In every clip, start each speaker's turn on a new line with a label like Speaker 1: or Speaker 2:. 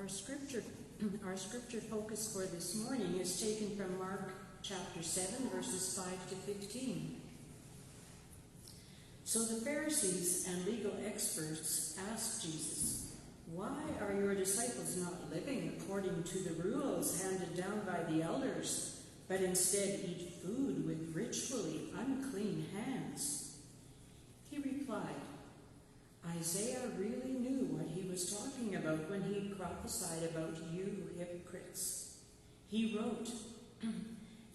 Speaker 1: Our scripture focus for this morning is taken from Mark chapter 7, verses 5 to 15. So the Pharisees and legal experts asked Jesus, "Why are your disciples not living according to the rules handed down by the elders, but instead eat food with ritually unclean hands?" He replied, Isaiah really knew what he was talking about when he prophesied about you hypocrites. He wrote,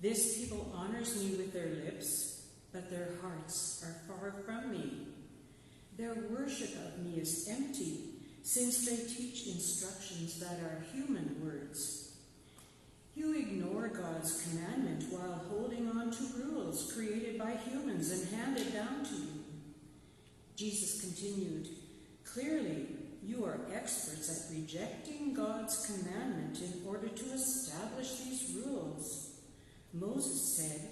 Speaker 1: "This people honors me with their lips, but their hearts are far from me. Their worship of me is empty, since they teach instructions that are human words. You ignore God's commandment while holding on to rules created by humans and handed down to you." Jesus continued, "Clearly, you are experts at rejecting God's commandment in order to establish these rules. Moses said,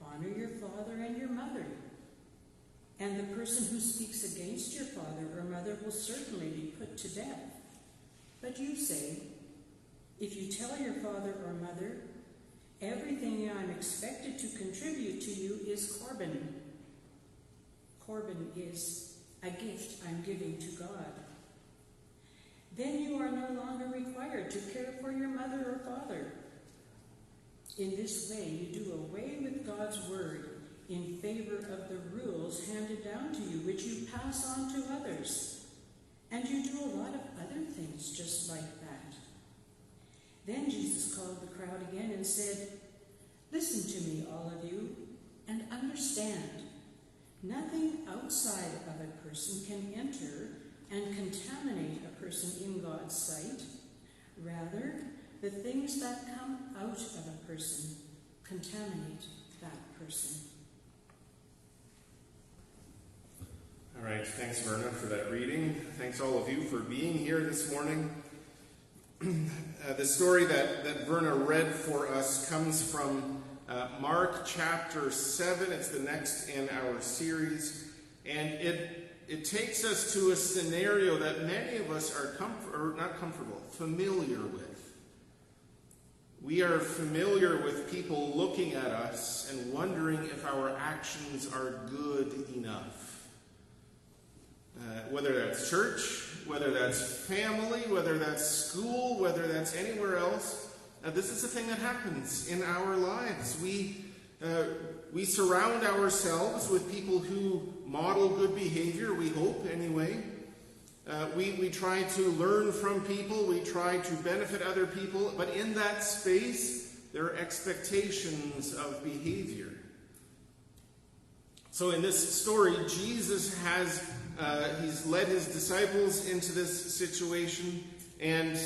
Speaker 1: 'Honor your father and your mother,' and the person who speaks against your father or mother will certainly be put to death. But you say, 'If you tell your father or mother, everything I'm expected to contribute to you is korban.' Korban is a gift I'm giving to God. Then you are no longer required to care for your mother or father. In this way, you do away with God's word in favor of the rules handed down to you, which you pass on to others. And you do a lot of other things just like that." Then Jesus called the crowd again and said, "Listen to me, all of you, and understand. Nothing outside of a person can enter and contaminate a person in God's sight. Rather, the things that come out of a person contaminate that person."
Speaker 2: All right, thanks, Verna, for that reading. Thanks, all of you, for being here this morning. The story that Verna read for us comes from Mark chapter 7. It's the next in our series. And it takes us to a scenario that many of us are familiar with. We are familiar with people looking at us and wondering if our actions are good enough. Whether that's church, whether that's family, whether that's school, whether that's anywhere else. This is a thing that happens in our lives. We surround ourselves with people who model good behavior, we hope anyway. We try to learn from people, we try to benefit other people, but in that space, there are expectations of behavior. So in this story, Jesus he's led his disciples into this situation, and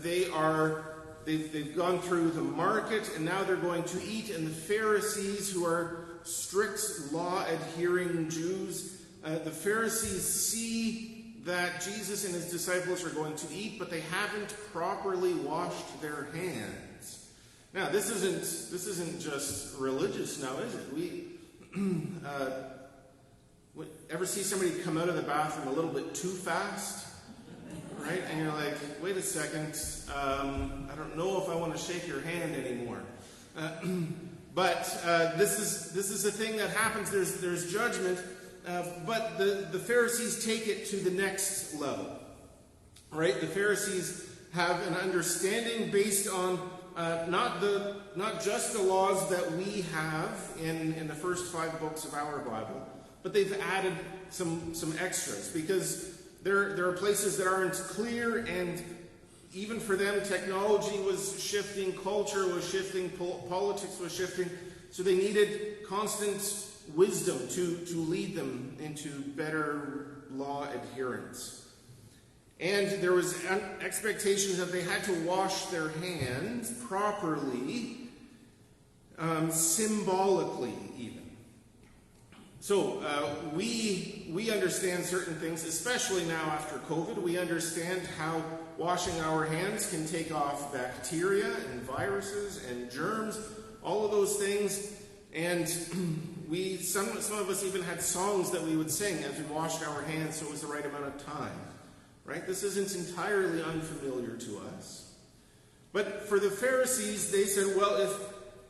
Speaker 2: they've gone through the market, and now they're going to eat. And the Pharisees, who are strict law-adhering Jews, the Pharisees see that Jesus and his disciples are going to eat, but they haven't properly washed their hands. Now, this isn't just religious now, is it? We ever see somebody come out of the bathroom a little bit too fast? Right? And you're like, wait a second, I don't know if I want to shake your hand anymore. But this is a thing that happens. There's judgment, but the Pharisees take it to the next level. Right? The Pharisees have an understanding based on not just the laws that we have in the first 5 books of our Bible, but they've added some extras, because there are places that aren't clear, and even for them, technology was shifting, culture was shifting, politics was shifting, so they needed constant wisdom to lead them into better law adherence. And there was expectation that they had to wash their hands properly, symbolically even. So we understand certain things, especially now after COVID. We understand how washing our hands can take off bacteria and viruses and germs, all of those things. And some of us even had songs that we would sing as we washed our hands, so it was the right amount of time. Right? right? This isn't entirely unfamiliar to us. But for the Pharisees, they said, well,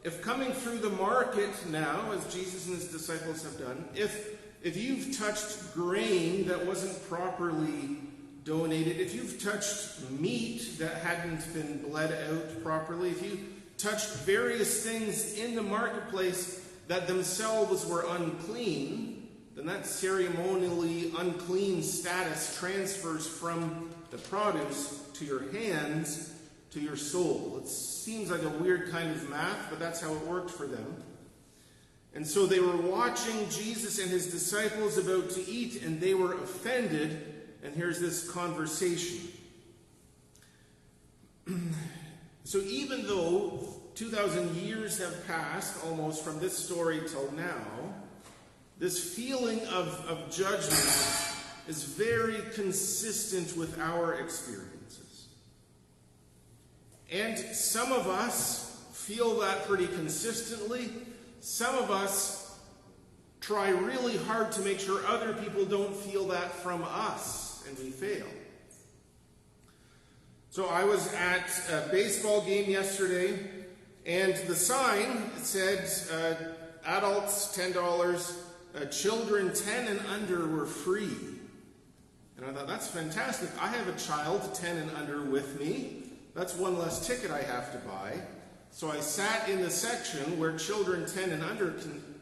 Speaker 2: if coming through the market now, as Jesus and his disciples have done, if you've touched grain that wasn't properly donated, if you've touched meat that hadn't been bled out properly, if you touched various things in the marketplace that themselves were unclean, then that ceremonially unclean status transfers from the produce to your hands to your soul. It seems like a weird kind of math, but that's how it worked for them. And so they were watching Jesus and his disciples about to eat, and they were offended. And here's this conversation. So even though 2,000 years have passed almost from this story till now, this feeling of judgment is very consistent with our experiences. And some of us feel that pretty consistently. Some of us try really hard to make sure other people don't feel that from us, and we fail. So I was at a baseball game yesterday, and the sign said adults $10, children 10 and under were free. And I thought, that's fantastic. I have a child 10 and under with me. That's one less ticket I have to buy. So I sat in the section where children 10 and under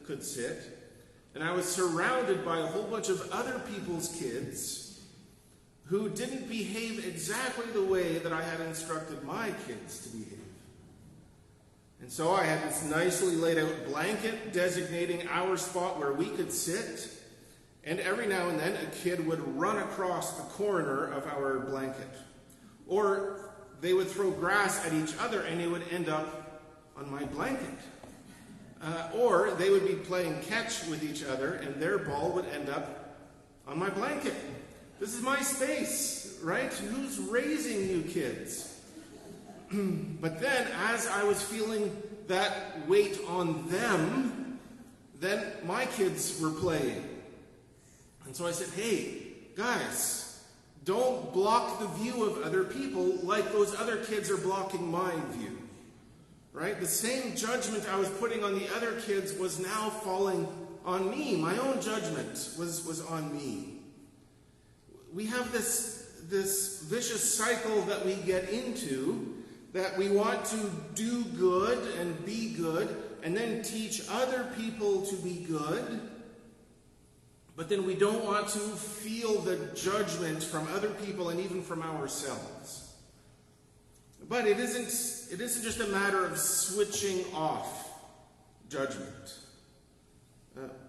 Speaker 2: could sit, and I was surrounded by a whole bunch of other people's kids who didn't behave exactly the way that I had instructed my kids to behave. And so I had this nicely laid out blanket designating our spot where we could sit, and every now and then a kid would run across the corner of our blanket. Or they would throw grass at each other and it would end up on my blanket. Or they would be playing catch with each other and their ball would end up on my blanket. This is my space, right? Who's raising you kids? But then, as I was feeling that weight on them, then my kids were playing. And so I said, hey, guys, don't block the view of other people like those other kids are blocking my view. Right? The same judgment I was putting on the other kids was now falling on me. My own judgment was on me. We have this vicious cycle that we get into, that we want to do good and be good, and then teach other people to be good, but then we don't want to feel the judgment from other people and even from ourselves. But it isn't just a matter of switching off judgment.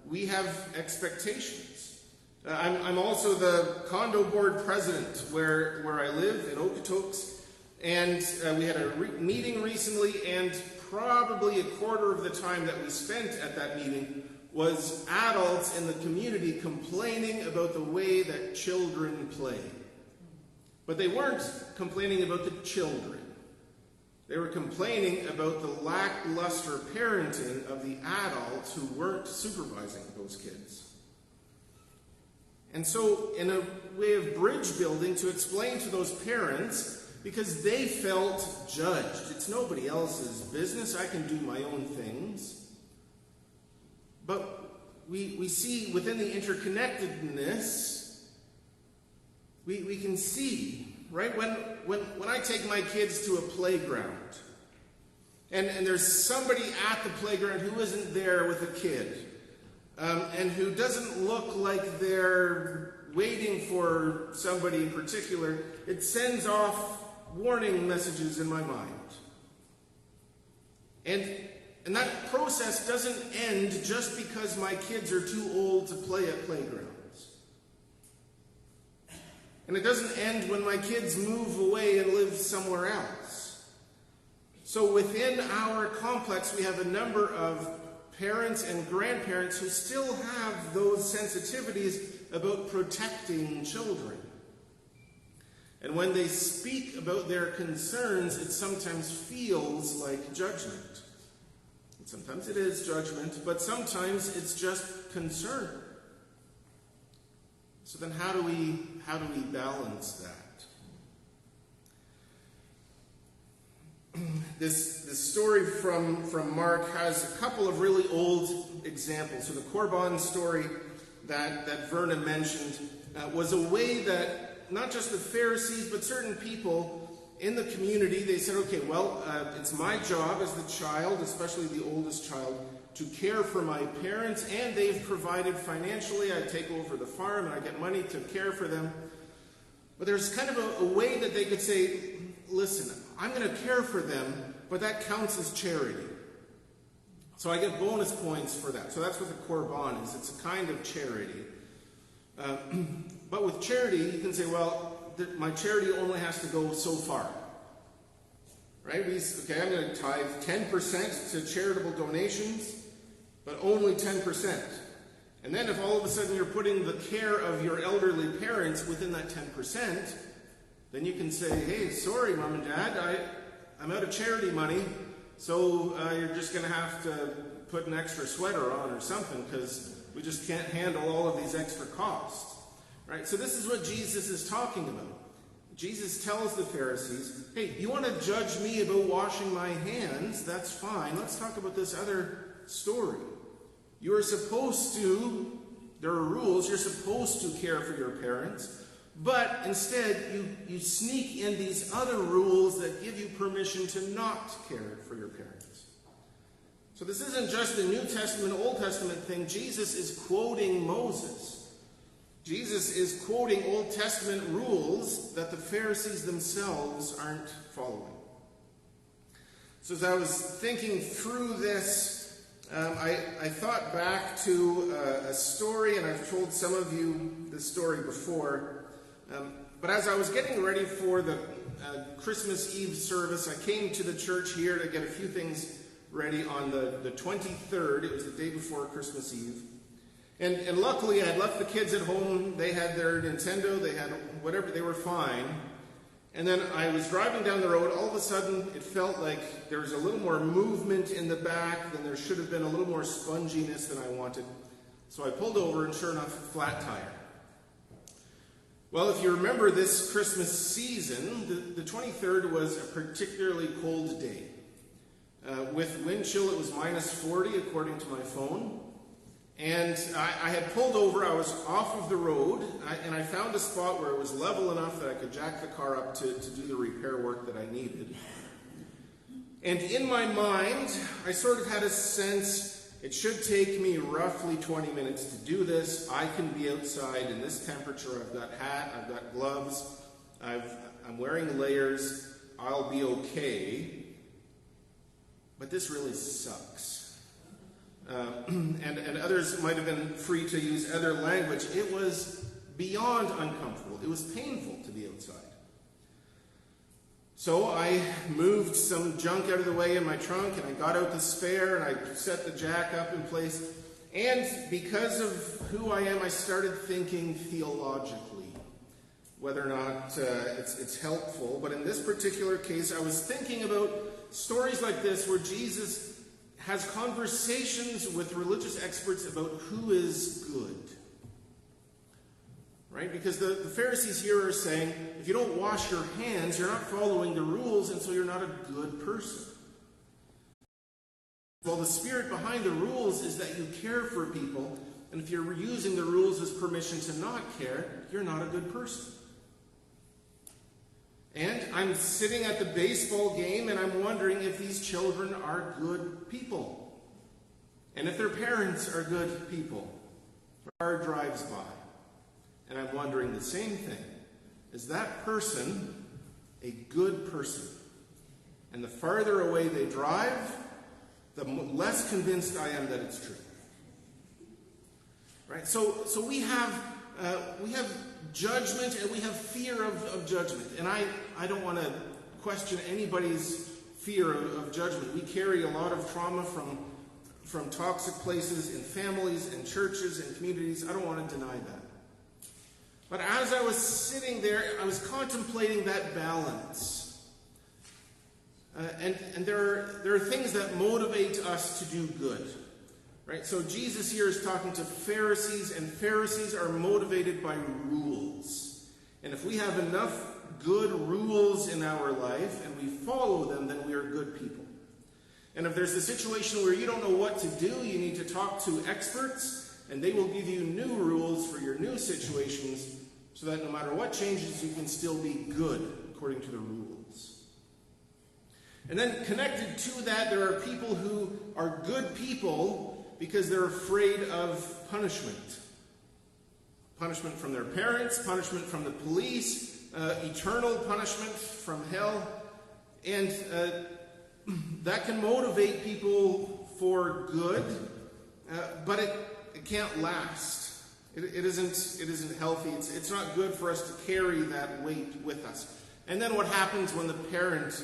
Speaker 2: We have expectations. I'm also the condo board president where I live in Okotoks, and we had a meeting recently, and probably a quarter of the time that we spent at that meeting was adults in the community complaining about the way that children play. But they weren't complaining about the children. They were complaining about the lackluster parenting of the adults who weren't supervising those kids. And so, in a way of bridge building, to explain to those parents, because they felt judged. It's nobody else's business. I can do my own things. But we see within the interconnectedness, we can see, right? When I take my kids to a playground, and there's somebody at the playground who isn't there with a kid, and who doesn't look like they're waiting for somebody in particular, it sends off warning messages in my mind. And that process doesn't end just because my kids are too old to play at playgrounds. And it doesn't end when my kids move away and live somewhere else. So within our complex, we have a number of parents and grandparents who still have those sensitivities about protecting children. And when they speak about their concerns, it sometimes feels like judgment. And sometimes it is judgment, but sometimes it's just concern. So then how do we balance that? this story from Mark has a couple of really old examples. So the Korban story that Verna mentioned was a way that not just the Pharisees, but certain people in the community, they said, okay, well, it's my job as the child, especially the oldest child, to care for my parents, and they've provided financially. I take over the farm and I get money to care for them. But there's kind of a way that they could say, listen, I'm going to care for them, but that counts as charity. So I get bonus points for that. So that's what the Korban is. It's a kind of charity. But with charity, you can say, well, my charity only has to go so far. Right? I'm going to tithe 10% to charitable donations, but only 10%. And then if all of a sudden you're putting the care of your elderly parents within that 10%, then you can say, hey, sorry, Mom and Dad, I'm out of charity money, so you're just going to have to put an extra sweater on or something, because we just can't handle all of these extra costs. Right? So this is what Jesus is talking about. Jesus tells the Pharisees, hey, you want to judge me about washing my hands? That's fine. Let's talk about this other story. You are supposed to, there are rules, you're supposed to care for your parents, but instead you sneak in these other rules that give you permission to not care for your parents. So this isn't just a New Testament, Old Testament thing. Jesus is quoting Moses. Jesus is quoting Old Testament rules that the Pharisees themselves aren't following. So as I was thinking through this, I thought back to a story, and I've told some of you this story before. But as I was getting ready for the Christmas Eve service, I came to the church here to get a few things ready on the 23rd. It was the day before Christmas Eve. And luckily, I had left the kids at home. They had their Nintendo. They had whatever. They were fine. And then I was driving down the road. All of a sudden, it felt like there was a little more movement in the back than there should have been, a little more sponginess than I wanted. So I pulled over, and sure enough, flat tire. Well, if you remember this Christmas season, the 23rd was a particularly cold day. With wind chill, it was -40, according to my phone. And I had pulled over, I was off of the road, and I found a spot where it was level enough that I could jack the car up to do the repair work that I needed. And in my mind, I sort of had a sense, it should take me roughly 20 minutes to do this. I can be outside in this temperature. I've got hat, I've got gloves, I'm wearing layers, I'll be okay. But this really sucks. And others might have been free to use other language. It was beyond uncomfortable. It was painful to be outside. So I moved some junk out of the way in my trunk, and I got out the spare, and I set the jack up in place. And because of who I am, I started thinking theologically, whether or not it's helpful. But in this particular case, I was thinking about stories like this where Jesus has conversations with religious experts about who is good. Right? Because the Pharisees here are saying, if you don't wash your hands, you're not following the rules, and so you're not a good person. Well, the spirit behind the rules is that you care for people, and if you're using the rules as permission to not care, you're not a good person. And I'm sitting at the baseball game, and I'm wondering if these children are good people. And if their parents are good people. A car drives by, and I'm wondering the same thing. Is that person a good person? And the farther away they drive, the less convinced I am that it's true. Right? So we have judgment, and we have fear of judgment. And I don't want to question anybody's fear of judgment. We carry a lot of trauma from toxic places in families and churches and communities. I don't want to deny that. But as I was sitting there, I was contemplating that balance. And there are things that motivate us to do good. Right? So Jesus here is talking to Pharisees, and Pharisees are motivated by rules. And if we have enough good rules in our life and we follow them, then we are good people. And if there's a situation where you don't know what to do, you need to talk to experts, and they will give you new rules for your new situations so that no matter what changes, you can still be good according to the rules. And then connected to that, there are people who are good people because they're afraid of punishment. Punishment from their parents, punishment from the police, eternal punishment from hell. And that can motivate people for good, but it can't last. It isn't healthy. It's not good for us to carry that weight with us. And then what happens when the parent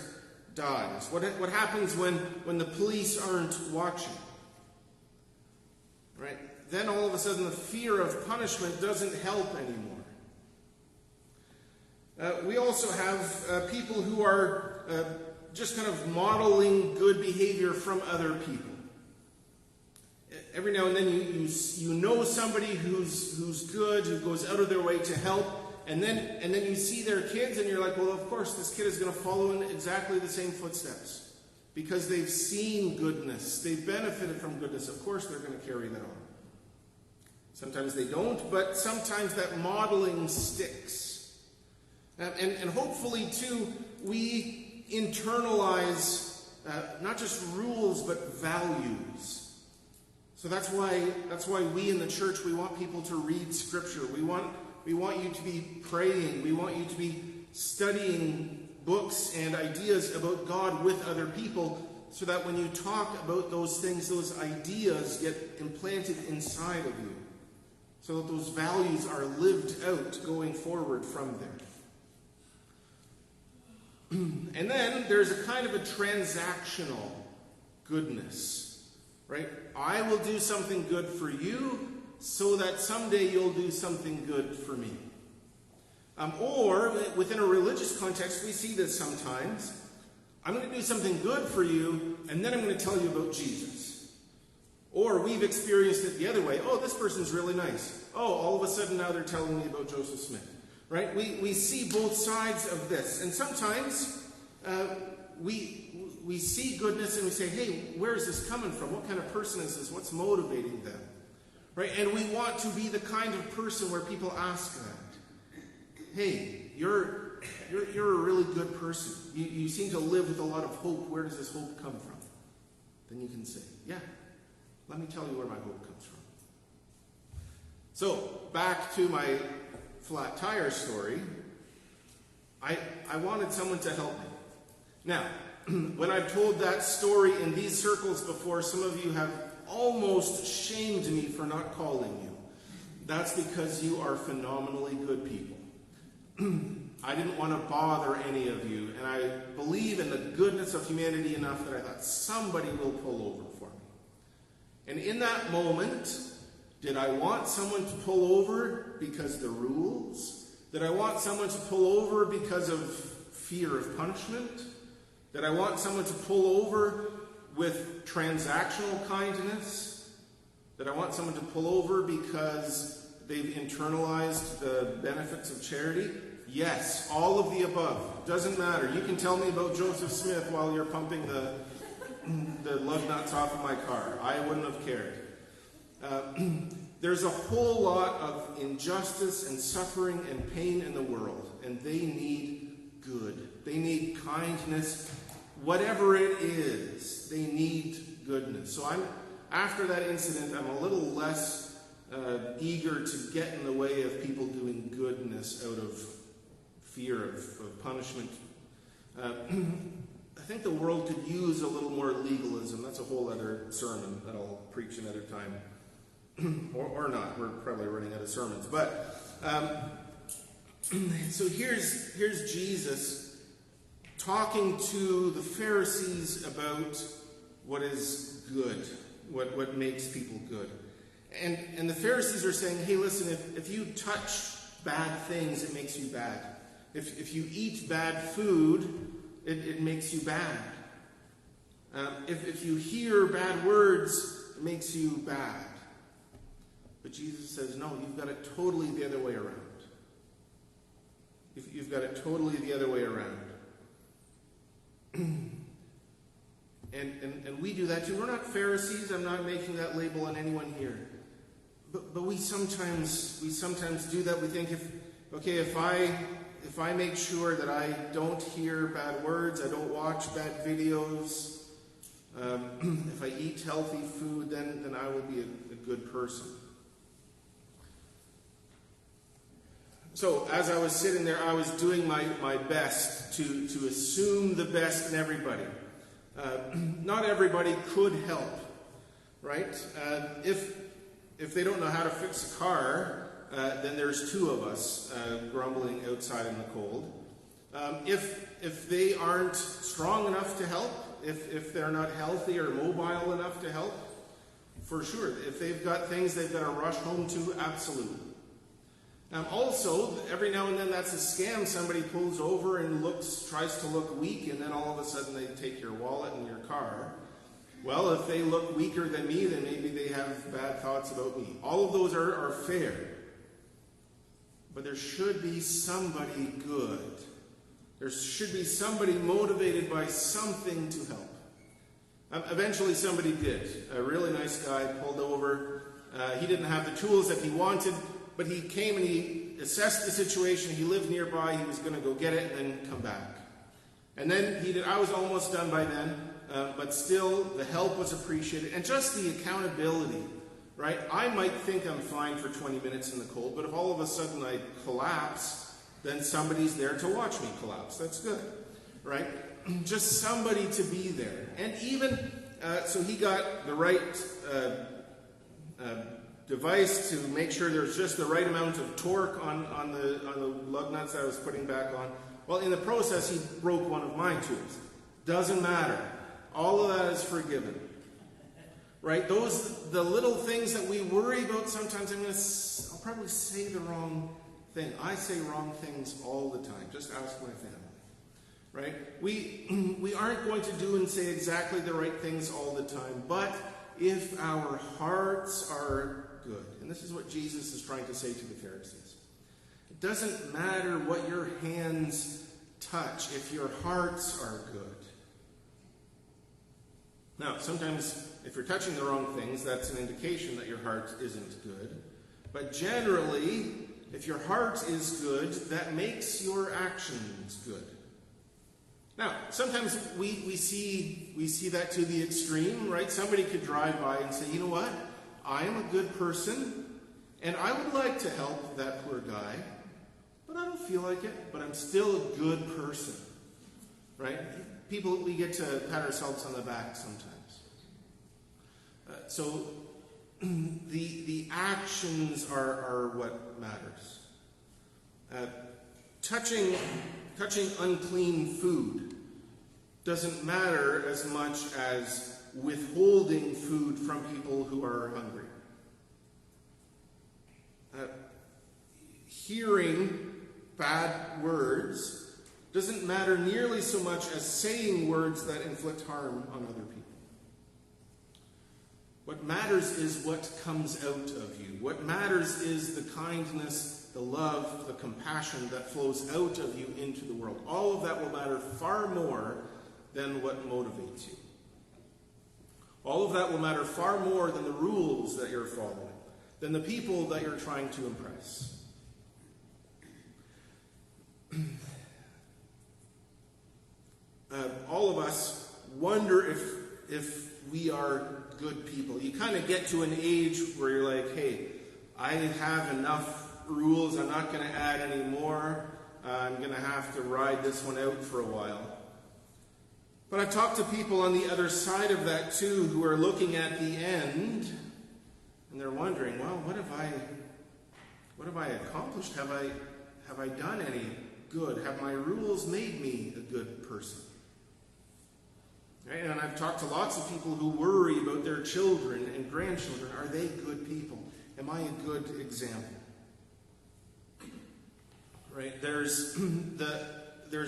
Speaker 2: dies? What happens when the police aren't watching? Right? Then all of a sudden the fear of punishment doesn't help anymore. We also have people who are just kind of modeling good behavior from other people. Every now and then you know somebody who's good, who goes out of their way to help, and then you see their kids and you're like, well, of course this kid is going to follow in exactly the same footsteps because they've seen goodness, they've benefited from goodness. Of course they're going to carry that on. Sometimes they don't, but sometimes that modeling sticks. And hopefully too, we internalize not just rules but values. So that's why we in the church, we want people to read Scripture. We want you to be praying. We want you to be studying books and ideas about God with other people, so that when you talk about those things, those ideas get implanted inside of you, so that those values are lived out going forward from there. And then there's a kind of a transactional goodness, right? I will do something good for you so that someday you'll do something good for me. Or within a religious context, we see this sometimes. I'm going to do something good for you, and then I'm going to tell you about Jesus. Or we've experienced it the other way. Oh, this person's really nice. Oh, all of a sudden now they're telling me about Joseph Smith. Right? We see both sides of this. And sometimes we see goodness and we say, hey, where is this coming from? What kind of person is this? What's motivating them? Right? And we want to be the kind of person where people ask that. Hey, you're a really good person. You seem to live with a lot of hope. Where does this hope come from? Then you can say, yeah, let me tell you where my hope comes from. So, back to my flat tire story. I wanted someone to help me. Now, when I've told that story in these circles before, some of you have almost shamed me for not calling you. That's because you are phenomenally good people. I didn't want to bother any of you, and I believe in the goodness of humanity enough that I thought somebody will pull over for me. And in that moment, did I want someone to pull over because of the rules? Did I want someone to pull over because of fear of punishment? Did I want someone to pull over with transactional kindness? Did I want someone to pull over because they've internalized the benefits of charity? Yes, all of the above. Doesn't matter. You can tell me about Joseph Smith while you're pumping the lug nuts off of my car. I wouldn't have cared. There's a whole lot of injustice and suffering and pain in the world, and they need good. They need kindness. Whatever it is, they need goodness. So after that incident, I'm a little less eager to get in the way of people doing goodness out of fear of punishment. I think the world could use a little more legalism. That's a whole other sermon that I'll preach another time. or not. We're probably running out of sermons. But so here's Jesus talking to the Pharisees about what is good, what makes people good. And the Pharisees are saying, hey, listen, if you touch bad things, it makes you bad. If you eat bad food, it makes you bad. If you hear bad words, it makes you bad. But Jesus says, no, you've got it totally the other way around. You've got it totally the other way around. And we do that too. We're not Pharisees. I'm not making that label on anyone here. But we sometimes do that. We think if I make sure that I don't hear bad words, I don't watch bad videos, if I eat healthy food, then I will be a good person. So as I was sitting there, I was doing my best to assume the best in everybody. Not everybody could help, right? If they don't know how to fix a car, then there's two of us grumbling outside in the cold. If they aren't strong enough to help, if they're not healthy or mobile enough to help, for sure. If they've got things they've got to rush home to, absolutely. Also, every now and then that's a scam. Somebody pulls over and tries to look weak, and then all of a sudden they take your wallet and your car. Well, if they look weaker than me, then maybe they have bad thoughts about me. All of those are fair. But there should be somebody good. There should be somebody motivated by something to help. Eventually somebody did. A really nice guy pulled over. He didn't have the tools that he wanted, but he came and he assessed the situation. He lived nearby. He was going to go get it and then come back. And then he did. I was almost done by then, but still the help was appreciated. And just the accountability, right? I might think I'm fine for 20 minutes in the cold, but if all of a sudden I collapse, then somebody's there to watch me collapse. That's good, right? Just somebody to be there. And even, so he got the right device to make sure there's just the right amount of torque on the lug nuts that I was putting back on. Well, in the process, he broke one of my tools. Doesn't matter. All of that is forgiven. Right? The little things that we worry about sometimes, I'll probably say the wrong thing. I say wrong things all the time. Just ask my family. Right? We aren't going to do and say exactly the right things all the time, but if our hearts are good, and this is what Jesus is trying to say to the Pharisees, it doesn't matter what your hands touch if your hearts are good. Now, sometimes if you're touching the wrong things, that's an indication that your heart isn't good. But generally, if your heart is good, that makes your actions good. Now, sometimes we see that to the extreme, right? Somebody could drive by and say, you know what? I am a good person, and I would like to help that poor guy, but I don't feel like it, but I'm still a good person, right? People, we get to pat ourselves on the back sometimes. So the actions are what matters. Touching unclean food doesn't matter as much as withholding food from people who are hungry. Hearing bad words doesn't matter nearly so much as saying words that inflict harm on other people. What matters is what comes out of you. What matters is the kindness, the love, the compassion that flows out of you into the world. All of that will matter far more than what motivates you. All of that will matter far more than the rules that you're following, than the people that you're trying to impress. All of us wonder if we are good people. You kind of get to an age where you're like, hey, I have enough rules. I'm not going to add any more. I'm going to have to ride this one out for a while. But I've talked to people on the other side of that too, who are looking at the end, and they're wondering, well, what have I accomplished? Have I done any good? Have my rules made me a good person? Right? And I've talked to lots of people who worry about their children and grandchildren. Are they good people? Am I a good example? Right? There's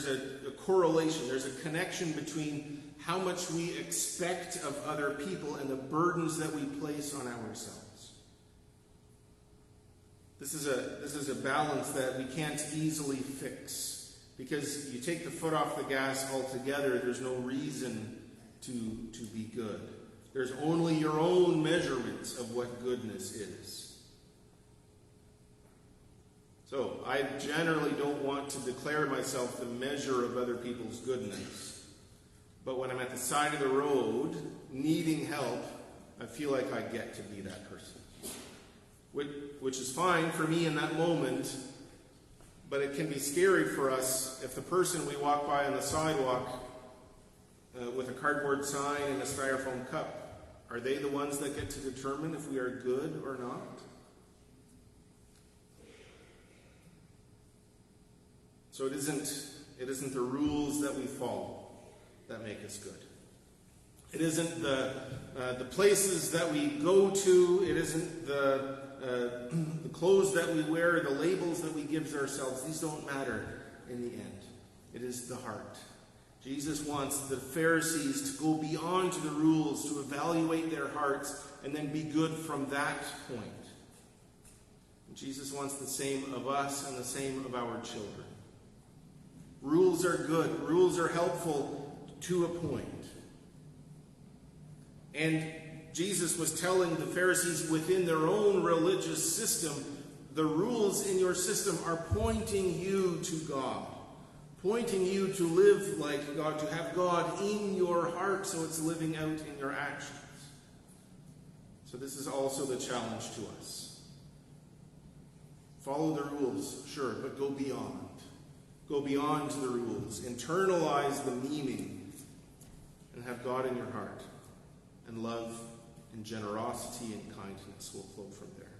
Speaker 2: a correlation. There's a connection between how much we expect of other people and the burdens that we place on ourselves. This is a balance that we can't easily fix. Because you take the foot off the gas altogether, there's no reason to be good. There's only your own measurements of what goodness is. So, I generally don't want to declare myself the measure of other people's goodness. But when I'm at the side of the road, needing help, I feel like I get to be that person. Which is fine for me in that moment, but it can be scary for us if the person we walk by on the sidewalk with a cardboard sign and a styrofoam cup, are they the ones that get to determine if we are good or not? So it isn't the rules that we follow that make us good. It isn't the places that we go to. It isn't the clothes that we wear, the labels that we give ourselves. These don't matter in the end. It is the heart. Jesus wants the Pharisees to go beyond to the rules, to evaluate their hearts, and then be good from that point. And Jesus wants the same of us and the same of our children. Rules are good. Rules are helpful to a point. And Jesus was telling the Pharisees within their own religious system, the rules in your system are pointing you to God. Pointing you to live like God, to have God in your heart so it's living out in your actions. So this is also the challenge to us. Follow the rules, sure, but go beyond. Go beyond the rules. Internalize the meaning and have God in your heart. And love and generosity and kindness will flow from there.